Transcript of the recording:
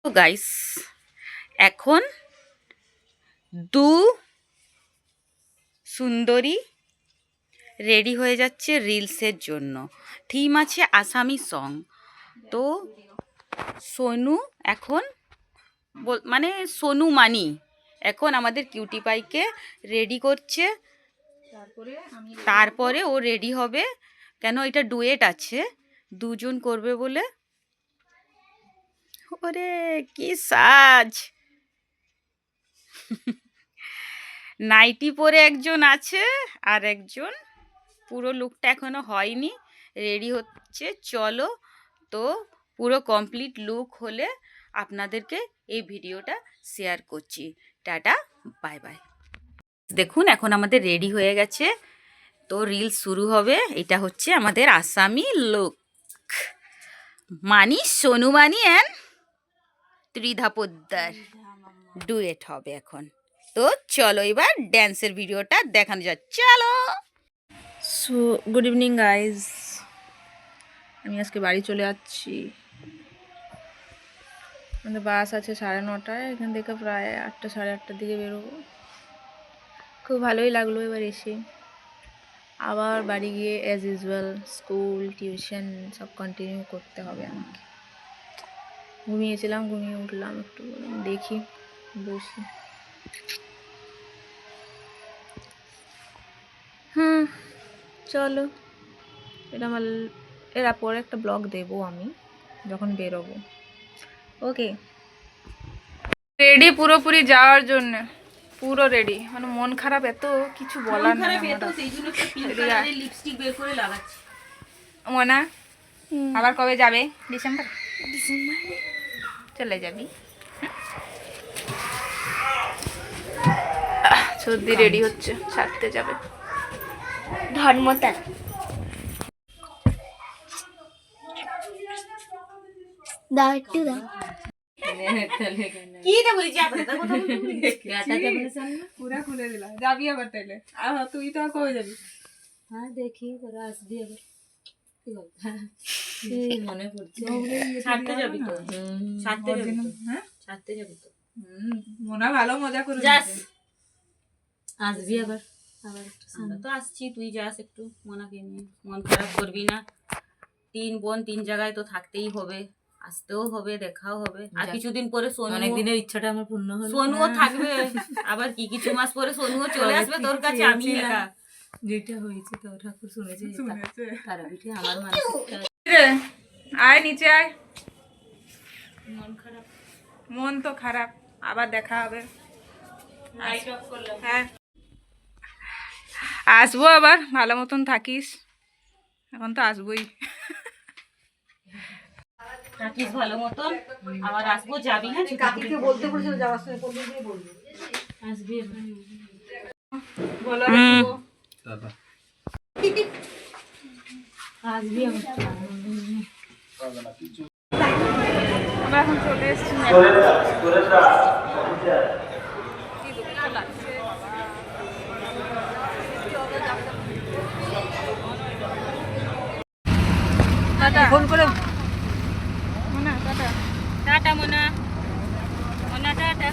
তো গাইস, এখন দু সুন্দরী রেডি হয়ে যাচ্ছে রিলসের জন্য। থিম আছে আসামি সং। তো সোনু এখন মানে সোনু মানি এখন আমাদের কিউটি পাইকে রেডি করছে। তারপরে ও রেডি হবে, কেন এটা ডুয়েট আছে, দুজন করবে বলে। ওরে কি সাজ! নাইটি পরে একজন আছে, আর একজন পুরো লুকটা এখনো হয়নি, রেডি হচ্ছে। চলো, তো পুরো কমপ্লিট লুক হলে আপনাদেরকে এই ভিডিওটা শেয়ার করছি। Tata, bye bye. দেখুন, এখন আমাদের রেডি হয়ে গেছে, তো রিলস শুরু হবে। এটা হচ্ছে আমাদের আসামি look. Mani, Sonu Mani and Tridha Poddar duet হবে এখন। তো চলো এবার ড্যান্সের ভিডিওটা দেখানো যাক, চলো। সো গুড ইভিনিং গাইজ, আমি আজকে বাড়ি চলে যাচ্ছি। আমাদের বাস আছে 9:30, এখান থেকে প্রায় 8টা 8:30 দিকে বেরোবো। খুব ভালোই লাগলো এবার এসে। আবার বাড়ি গিয়ে অ্যাজ ইউজুয়াল স্কুল টিউশন সব কন্টিনিউ করতে হবে আমাকে। ঘুমিয়েছিলাম, ঘুমিয়ে উঠলাম, একটু দেখি বসি। চলো, এরা পরে একটা ব্লগ দেবো আমি যখন বেরোবো। ওকে, রেডি পুরোপুরি যাওয়ার জন্য, পুরো রেডি। মানে মন খারাপ, এত কিছু বলার নেই। লিপস্টিক বের করে লাগাচ্ছি। মনা আবার কবে যাবে? ডিসেম্বর চলে যাবি? সর্দি রেডি হচ্ছে, ছাড়তে যাবে ধর্মতা। দাও একটু দাও। কি রে বলি, যা বলে কথা বলি। পুরা খুলে দিলাম। যাবি আবার তাইলে? তুই তো আর কবে যাবি? হ্যাঁ, দেখি তোরা আসবি আবার। কি বল? মনে পড়ছে ছাড়তে যাবি তো? ছাড়তে যাবি তো? হ্যাঁ, ছাড়তে যাবি তো? মনা ভালো মজা করে যাস, আসবি আবার। আবার আমরা তো আসছি, তুই যাস একটু মনাকে নিয়ে। মন খারাপ করবি না। 3 বোন 3 জায়গায় তো থাকতেই হবে, আসতেও হবে, দেখাও হবে। আর কিছুদিন পরে সোনু, অনেক দিনের ইচ্ছাটা আমার পূর্ণ হলো। সোনুও থাকবে আবার, কিছু মাস পরে সোনুও চলে আসবে তোর কাছে। আমি একা, যেটা হয়েছে তো ঠাকুর শুনেছে, তারা পিঠে আমার মানসিকটা। আয় নিচে আয়। মন খারাপ, মন তো খারাপ, আবার দেখা হবে। লাইট অফ করলাম। হ্যাঁ, আসবো আবার, ভালো মতন থাকিস। এখন তো আসবোই। থাকিস ভালো মতন, আবার আসবো। যাবি না? কাকিকে বলতে বলেছিল যাওয়ার সময়, বলবি দিয়ে বলবি আসবি। বলো আসবো। আসবি আবার। আমরা এখন চলে এসেছি। ফোন করে Mona tata. Tata Mona, Mona tata.